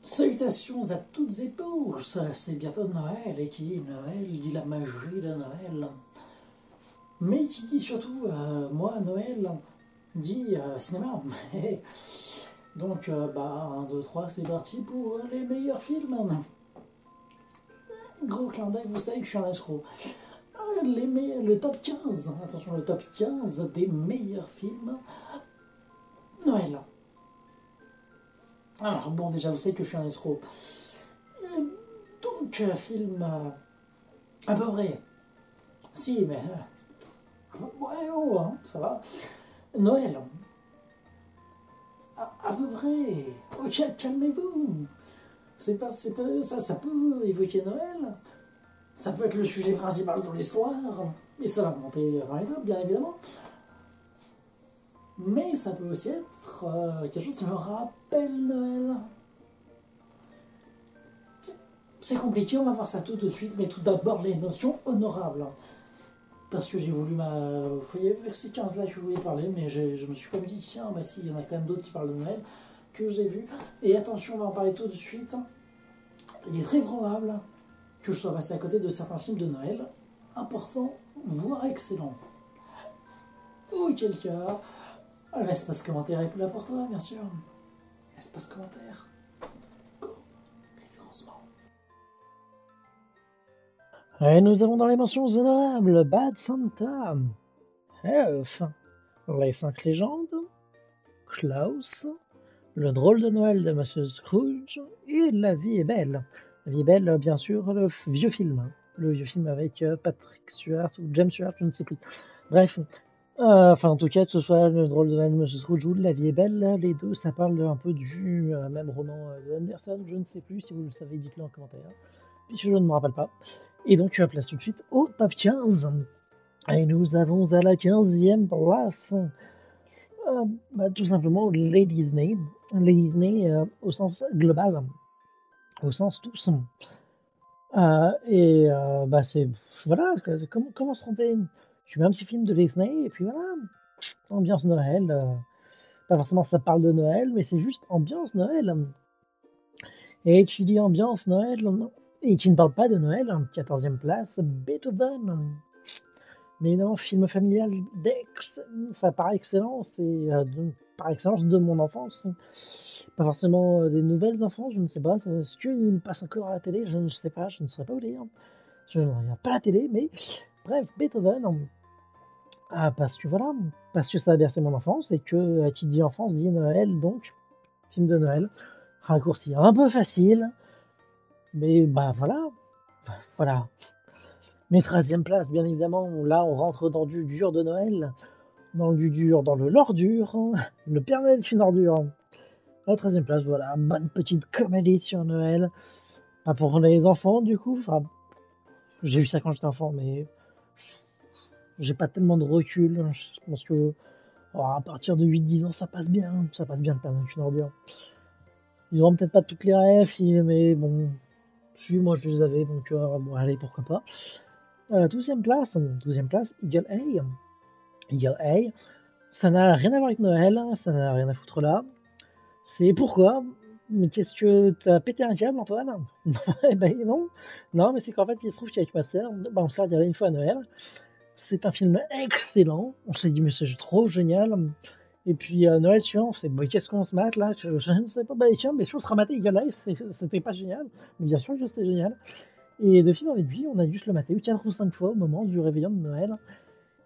Salutations à toutes et tous, c'est bientôt Noël et qui dit Noël dit la magie de Noël. Mais qui dit surtout, moi, Noël, dit cinéma. Donc, 1, 2, 3, c'est parti pour les meilleurs films. Gros clin d'œil, vous savez que je suis un escroc. Le top 15, attention, le top 15 des meilleurs films Noël. Alors, bon, déjà, vous savez que je suis un escroc. Donc, film à peu près. Si, mais. Ouais, oh, hein, ça va. Noël. À peu près. Ok, calmez-vous. Ça peut évoquer Noël. Ça peut être le sujet principal de l'histoire. Mais ça va monter dans les tops, bien évidemment. Mais ça peut aussi être quelque chose qui me rappelle Noël. C'est compliqué, on va voir ça tout de suite, mais tout d'abord les notions honorables. Parce que j'ai voulu Vous voyez, avec ces 15 là que je voulais parler, mais je me suis comme dit, tiens, bah si, il y en a quand même d'autres qui parlent de Noël, que j'ai vu. Et attention, on va en parler tout de suite. Il est très probable que je sois passé à côté de certains films de Noël, importants, voire excellents. Auquel cas, l'espace commentaire est plus là pour toi, bien sûr. Espace commentaire. Go. Référencement. Et nous avons dans les mentions honorables Bad Santa, Elf, Les 5 légendes, Klaus, Le drôle de Noël de Monsieur Scrooge et La vie est belle. La vie est belle, bien sûr, le vieux film. Le vieux film avec Patrick Stewart ou James Stewart, je ne sais plus. Bref, enfin, en tout cas, que ce soit Le drôle de Noël de Monsieur Scrooge ou La vie est belle, les deux, ça parle un peu du même roman de Anderson, je ne sais plus, si vous le savez, dites-le en commentaire, puisque je ne me rappelle pas. Et donc, tu place tout de suite au top 15. Et nous avons à la 15e place, tout simplement, les Disney. Les Disney au sens global, au sens tous. C'est. Voilà, comment se tromper? Tu mets un petit film de Disney, et puis voilà, ambiance Noël. Pas forcément ça parle de Noël, mais c'est juste ambiance Noël. Et tu dis ambiance Noël, et qui ne parle pas de Noël, 14e place, Beethoven. Mais évidemment, film familial par excellence, et par excellence de mon enfance. Pas forcément des nouvelles enfants, je ne sais pas. Est-ce qu'il passe encore à la télé? Je ne sais pas, je ne saurais pas vous dire. Je ne regarde pas la télé, mais bref, Beethoven. Parce que voilà, parce que ça a bercé mon enfance, et que qui dit enfance dit Noël, donc film de Noël. Raccourci un peu facile, mais voilà. Mais 13e place, bien évidemment, là on rentre dans du dur de Noël, dans du dur, dans le l'ordure, le Père Noël est une ordure. La 13e place, voilà, bonne petite comédie sur Noël. Pas pour les enfants du coup, enfin, j'ai vu ça quand j'étais enfant, mais j'ai pas tellement de recul. Je pense que à partir de 8-10 ans, ça passe bien le Père Noël est une ordure. Ils auront peut-être pas toutes les rêves, mais bon, moi je les avais, donc bon, allez, pourquoi pas. 12e place, Eagle Eye. Eagle Eye, ça n'a rien à voir avec Noël, ça n'a rien à foutre là. C'est pourquoi? Mais qu'est-ce que t'as pété un câble, Antoine? Eh ben non, non, mais c'est qu'en fait, il se trouve qu'avec ma sœur, on se l'a regardé une fois à Noël. C'est un film excellent. On s'est dit, mais c'est trop génial. Et puis Noël suivant, on s'est dit, qu'est-ce qu'on se mate là? Je ne sais pas, tiens, mais si on se rematait Eagle Eye, c'était pas génial. Mais bien sûr que c'était génial. Et de film en aiguille, on a dû se le mater 4 ou 5 fois au moment du réveillon de Noël.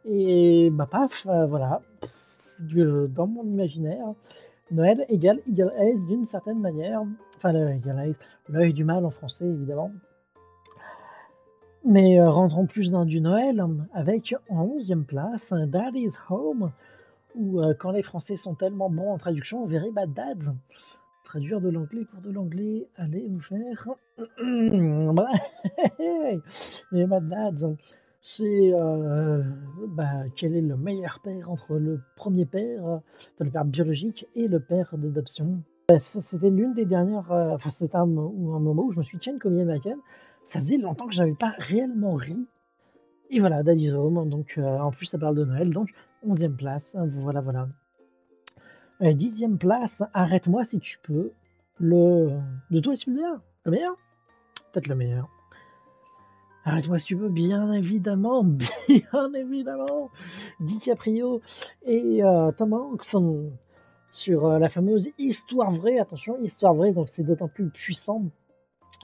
Et paf, voilà, dans mon imaginaire, Noël égale Eagle Eyes d'une certaine manière. Enfin, l'œil du mal en français, évidemment. Mais rentrons plus dans du Noël avec en 11e place Daddy's Home, où quand les Français sont tellement bons en traduction, on verrait Bad Dads. Traduire de l'anglais pour de l'anglais, allez vous faire. Mais Bad Dads, c'est quel est le meilleur père entre le premier père, le père biologique, et le père d'adoption. C'était l'une des dernières, c'était un moment où je me suis dit, tiens, une comédie américaine, ça faisait longtemps que j'avais pas réellement ri. Et voilà, Daddy's Home, donc en plus ça parle de Noël, donc 11e place, voilà. 10e place, Arrête-moi si tu peux, le De toi, Spielberg? Le meilleur? Peut-être le meilleur. Arrête-moi si tu veux, bien évidemment, bien évidemment, DiCaprio et Tom Hanks sur la fameuse Histoire vraie, attention, Histoire vraie, donc c'est d'autant plus puissant,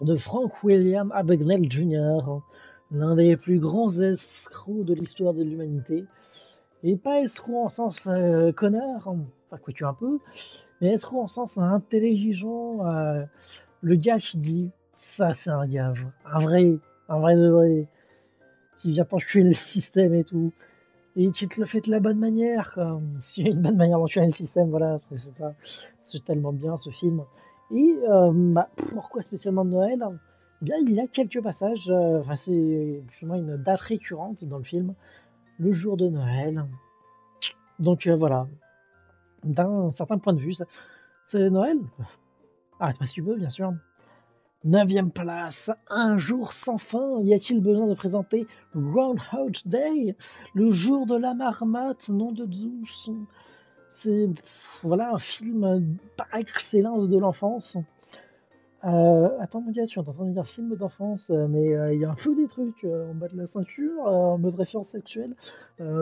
de Frank William Abagnale Jr., l'un des plus grands escrocs de l'histoire de l'humanité. Et pas escroc en sens connard, enfin quoi tu un peu, mais escroc en sens intelligent, le gars qui dit ça c'est un gage, un vrai de vrai, qui vient t'enculer le système et tout, et qui te le fait de la bonne manière, quoi. S'il y a une bonne manière d'enculer le système, voilà, c'est ça, c'est tellement bien ce film. Et bah, pourquoi spécialement de Noël? Eh bien, il y a quelques passages, enfin c'est justement une date récurrente dans le film, le jour de Noël. Donc voilà, d'un certain point de vue, c'est Noël. Arrête-moi si tu veux, bien sûr. Neuvième place, un jour sans fin. Y a-t-il besoin de présenter Groundhog Day, le jour de la marmotte, nom de Zeus? C'est voilà un film par excellence de l'enfance. Attends mon gars, tu es en train de dire film d'enfance, mais il y a un peu des trucs en bas de la ceinture, en mode référence sexuelle,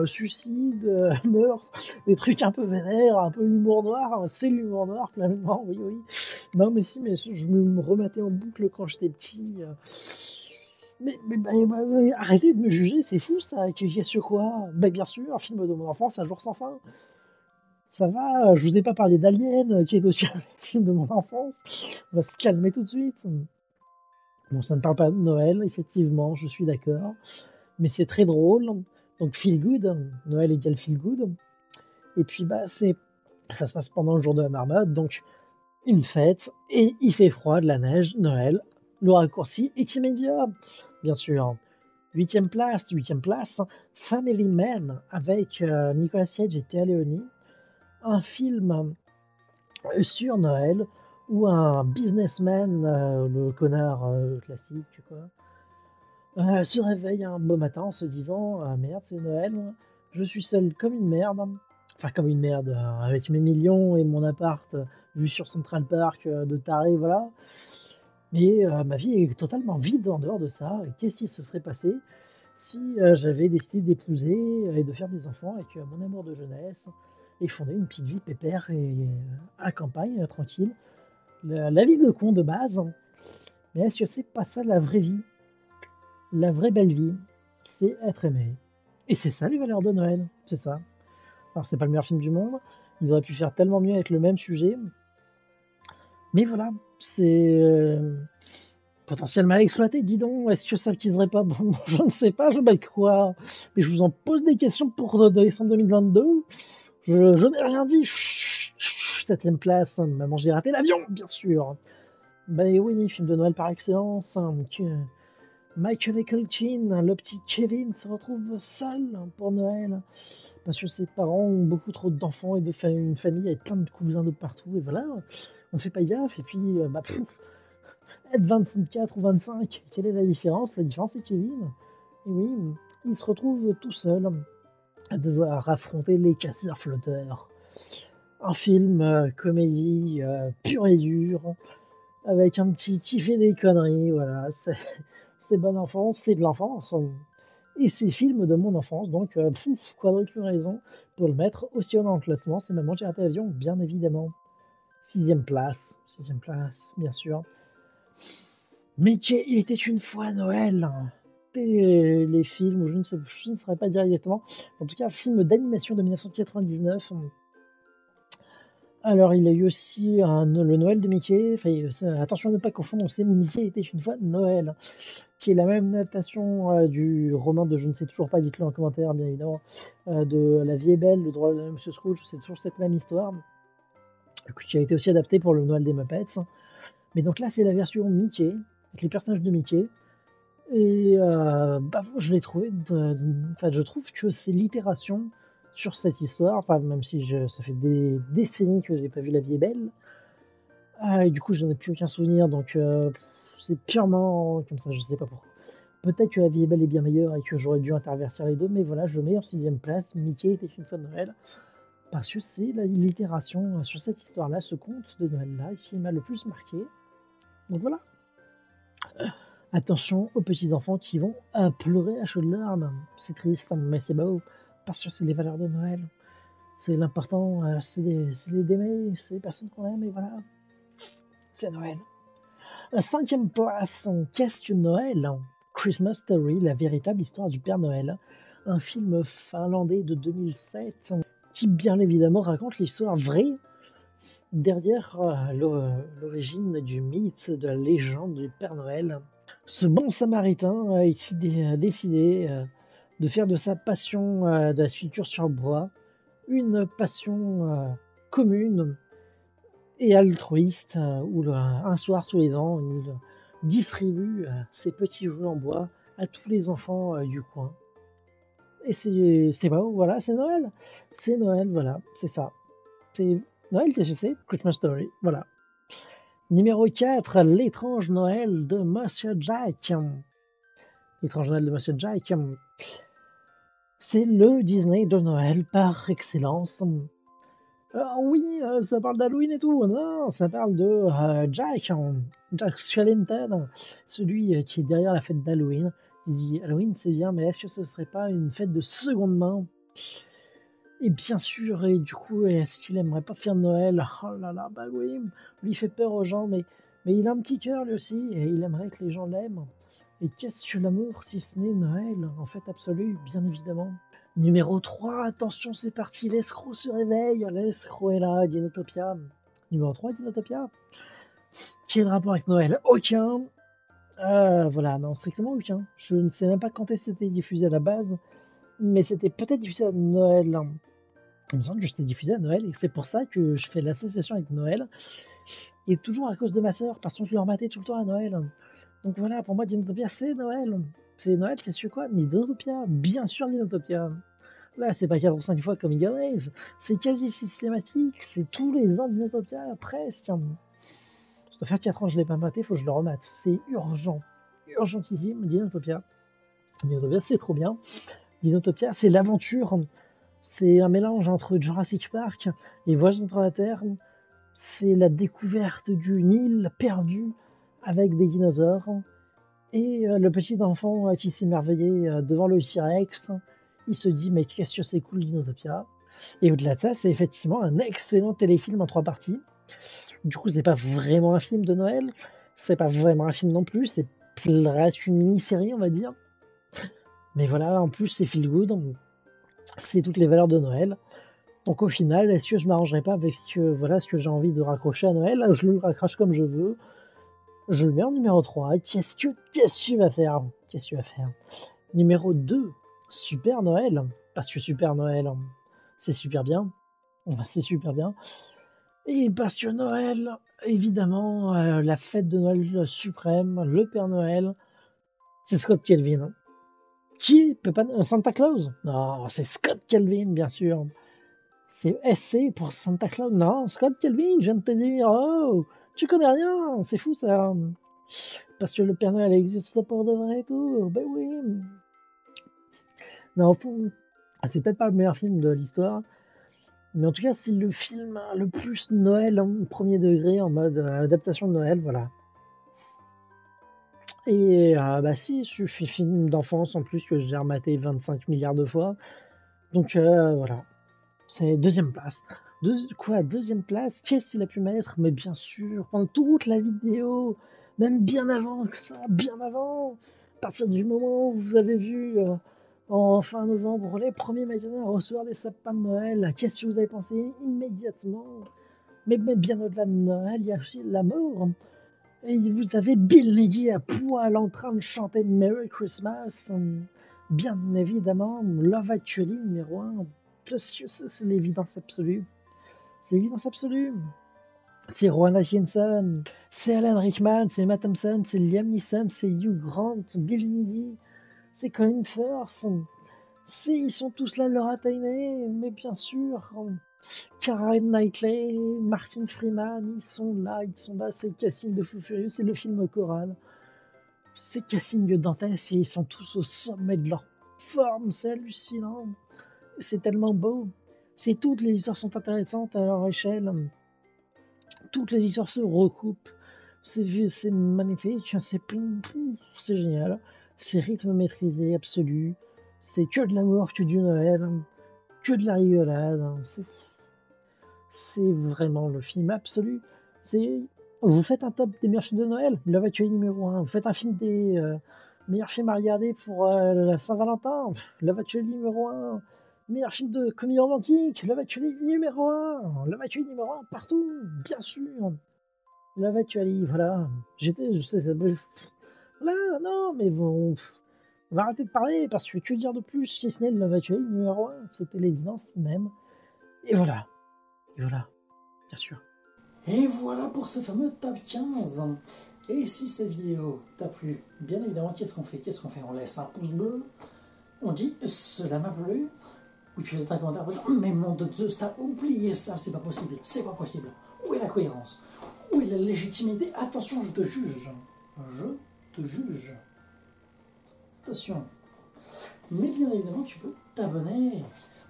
suicide, meurtre, des trucs un peu vénères, un peu humour noir, c'est l'humour noir finalement, oui oui. Non mais si, mais je me rematais en boucle quand j'étais petit. Arrêtez de me juger, c'est fou ça, qu'est-ce quoi? Bah bien sûr, un film de mon enfance, un jour sans fin. Ça va, je vous ai pas parlé d'Alien, qui est aussi un film de mon enfance. On va se calmer tout de suite. Bon, ça ne parle pas de Noël, effectivement, je suis d'accord. Mais c'est très drôle. Donc, feel good. Noël égale feel good. Et puis, bah, ça se passe pendant le jour de la marmotte. Donc, une fête. Et il fait froid, de la neige, Noël. Le raccourci est immédiat. Bien sûr. Huitième place, Family Man avec Nicolas Cage et Téa Leoni. Un film sur Noël où un businessman, le connard classique, quoi, se réveille un beau matin en se disant merde, c'est Noël, je suis seul comme une merde, enfin comme une merde, avec mes millions et mon appart vu sur Central Park de taré, voilà. Mais ma vie est totalement vide en dehors de ça. Qu'est-ce qui se serait passé si j'avais décidé d'épouser et de faire des enfants avec mon amour de jeunesse et fonder une petite vie pépère et à la campagne, tranquille. La vie de con de base. Mais est-ce que c'est pas ça la vraie vie? La vraie belle vie, c'est être aimé. Et c'est ça les valeurs de Noël, c'est ça. Alors c'est pas le meilleur film du monde, ils auraient pu faire tellement mieux avec le même sujet. Mais voilà, c'est potentiellement exploité, dis donc, est-ce que ça utiliserait pas? Bon, je ne sais pas, je sais quoi. Mais je vous en pose des questions pour décembre 2022. Je n'ai rien dit. Septième place, maman j'ai raté l'avion, bien sûr. Ben oui, film de Noël par excellence. Michael Culkin, le petit Kevin, se retrouve seul pour Noël parce que ses parents ont beaucoup trop d'enfants et une famille avec plein de cousins de partout. Et voilà, on ne fait pas gaffe. Et puis, être 24 ou 25, quelle est la différence? La différence, c'est Kevin. Et oui, il se retrouve tout seul à devoir affronter les casseurs flotteurs. Un film comédie pur et dur, avec un petit qui fait des conneries, voilà, c'est bonne enfance, c'est de l'enfance. Et c'est film de mon enfance, donc quadruple raison pour le mettre aussi haut dans le classement. C'est Maman j'ai raté l'avion, bien évidemment. Sixième place, bien sûr. Mais il était une fois Noël. Les films, ou je ne saurais pas dire exactement. En tout cas, film d'animation de 1999. Alors, il y a eu aussi le Noël de Mickey. Enfin, attention à ne pas confondre, c'est Mickey était une fois Noël, qui est la même adaptation du roman de je ne sais toujours pas, dites-le en commentaire, bien évidemment, de La vie est belle, le drôle de Monsieur Scrooge, c'est toujours cette même histoire, qui a été aussi adaptée pour le Noël des Muppets. Mais donc là, c'est la version Mickey, avec les personnages de Mickey. Et je l'ai trouvé, enfin, je trouve que c'est l'itération sur cette histoire, enfin, même si ça fait des décennies que j'ai pas vu La vie est belle. Et du coup, je n'en ai plus aucun souvenir, donc c'est purement comme ça, je sais pas pourquoi. Peut-être que La vie est belle est bien meilleure et que j'aurais dû intervertir les deux, mais voilà, je mets en sixième place Mickey était une fois de Noël, parce que c'est l'itération sur cette histoire-là, ce conte de Noël-là, qui m'a le plus marqué. Donc voilà. Attention aux petits enfants qui vont pleurer à chaudes larmes. C'est triste, mais c'est beau, parce que c'est les valeurs de Noël. C'est l'important, c'est d'aimer, c'est les personnes qu'on aime, et voilà. C'est Noël. Cinquième place, qu'est-ce que Noël? Christmas Story, la véritable histoire du Père Noël. Un film finlandais de 2007 qui, bien évidemment, raconte l'histoire vraie derrière l'origine du mythe, de la légende du Père Noël. Ce bon samaritain a décidé de faire de sa passion de la sculpture sur bois une passion commune et altruiste où un soir tous les ans, il distribue ses petits jouets en bois à tous les enfants du coin. Et c'est beau, voilà, c'est Noël. C'est Noël, voilà, c'est ça. C'est Noël, qu'est-ce que c'est? Christmas Story, voilà. Numéro 4, l'étrange Noël de Monsieur Jack. L'étrange Noël de Monsieur Jack. C'est le Disney de Noël par excellence. Ah oui, ça parle d'Halloween et tout. Non, ça parle de Jack Skellington, celui qui est derrière la fête d'Halloween. Il dit Halloween c'est bien, mais est-ce que ce serait pas une fête de seconde main? Et bien sûr, et du coup, est-ce qu'il aimerait pas faire Noël? Oh là là, bah oui, lui il fait peur aux gens, mais il a un petit cœur lui aussi, et il aimerait que les gens l'aiment. Et qu'est-ce que l'amour si ce n'est Noël, en fait absolu, bien évidemment. Numéro 3, attention, c'est parti, l'escroc se réveille, l'escroc est là, Dinotopia. Numéro 3, Dinotopia. Quel rapport avec Noël? Aucun. Voilà, non, strictement aucun. Je ne sais même pas quand est-ce que c'était diffusé à la base, mais c'était peut-être diffusé à Noël. Il me semble que c'était diffusé à Noël, et c'est pour ça que je fais l'association avec Noël. Et toujours à cause de ma sœur, parce que je le rematais tout le temps à Noël. Donc voilà, pour moi, Dinotopia, c'est Noël. C'est Noël, qu'est-ce que quoi? Dinotopia, bien sûr, Dinotopia. Là, c'est pas 4 ou 5 fois comme Eagle Days, c'est quasi systématique, c'est tous les ans Dinotopia, presque. Ça doit faire 4 ans que je l'ai pas maté, faut que je le remate. C'est urgent, urgentissime, Dinotopia. Dinotopia, c'est trop bien. Dinotopia, c'est l'aventure. C'est un mélange entre Jurassic Park et Voyage dans la Terre. C'est la découverte d'une île perdue avec des dinosaures. Et le petit enfant qui s'émerveillait devant le T-Rex, il se dit mais qu'est-ce que c'est cool Dinotopia. Et au-delà de ça, c'est effectivement un excellent téléfilm en 3 parties. Du coup, c'est pas vraiment un film de Noël, c'est pas vraiment un film non plus, c'est presque une mini-série, on va dire. Mais voilà, en plus, c'est feel good, c'est toutes les valeurs de Noël. Donc au final, est-ce que je m'arrangerai pas avec ce que j'ai envie de raccrocher à Noël? Je le raccroche comme je veux. Je le mets en numéro 3. Qu'est-ce que tu vas faire? Qu'est-ce que tu vas faire? Numéro 2, Super Noël. Parce que Super Noël, c'est super bien. C'est super bien. Et parce que Noël, évidemment, la fête de Noël suprême, le Père Noël, c'est Scott Kelvin. Qui peut pas... Santa Claus? Non, c'est Scott Kelvin, bien sûr. C'est SC pour Santa Claus. Non, Scott Kelvin, je viens de te dire. Oh, tu connais rien, c'est fou ça. Parce que le Père Noël existe pour de vrai et tout. Ben oui. Non, au fond, c'est peut-être pas le meilleur film de l'histoire, mais en tout cas, c'est le film le plus Noël en premier degré, en mode adaptation de Noël, voilà. Et bah si, je suis film d'enfance en plus que j'ai rematé 25 milliards de fois. Donc voilà, c'est deuxième place. Deuxième place, qu'est-ce qu'il a pu mettre? Mais bien sûr, pendant toute la vidéo, même bien avant que ça, bien avant, à partir du moment où vous avez vu en fin novembre les premiers magasins recevoir des sapins de Noël, qu'est-ce que vous avez pensé immédiatement? Mais bien au-delà de Noël, il y a aussi l'amour. Et vous avez Bill Nighy à poil en train de chanter Merry Christmas. Bien évidemment, Love Actually numéro 1. C'est l'évidence absolue. C'est l'évidence absolue. C'est Rowan Atkinson, c'est Alan Rickman, c'est Matt Thompson, c'est Liam Neeson, c'est Hugh Grant, Bill Nighy, c'est Colin Firth. Ils sont tous là, Laura Tainey, mais bien sûr, Karen Knightley, Martin Freeman, ils sont là, c'est le casting de Fou Furieux, c'est le film choral. C'est le casting de Dantes et ils sont tous au sommet de leur forme, c'est hallucinant. C'est tellement beau. Toutes les histoires sont intéressantes à leur échelle. Toutes les histoires se recoupent. C'est magnifique, c'est génial. C'est rythme maîtrisé, absolu. C'est que de l'amour, que du Noël, que de la rigolade. C'est vraiment le film absolu. C'est Vous faites un top des meilleurs films de Noël, Love Actually numéro 1. Vous faites un film des meilleurs films à regarder pour la Saint-Valentin, Love Actually numéro 1. Meilleur film de comédie romantique, Love Actually numéro 1. Love Actually numéro 1 partout, bien sûr. Love Actually, voilà. Je sais, voilà, non, mais bon, on va arrêter de parler parce que dire de plus si ce n'est Love Actually numéro 1, c'était l'évidence même. Et voilà, et voilà, bien sûr. Et voilà pour ce fameux top 15. Et si cette vidéo t'a plu, bien évidemment, qu'est-ce qu'on fait? On laisse un pouce bleu, on dit cela m'a plu, ou tu laisses un commentaire en disant mais mon de Zeus, t'as oublié ça, c'est pas possible, c'est pas possible. Où est la cohérence? Où est la légitimité? Attention, je te juge. Je te juge. Attention. Mais bien évidemment, tu peux t'abonner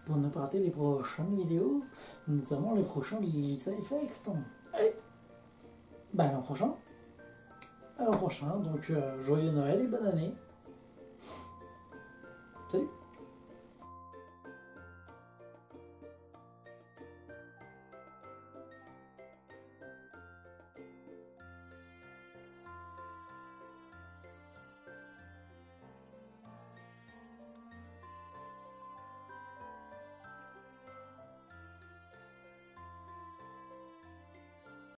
pour ne pas rater les prochaines vidéos, notamment les prochains Lisa Effect. Allez, bah à l'an prochain. À l'an prochain, donc joyeux Noël et bonne année. Salut.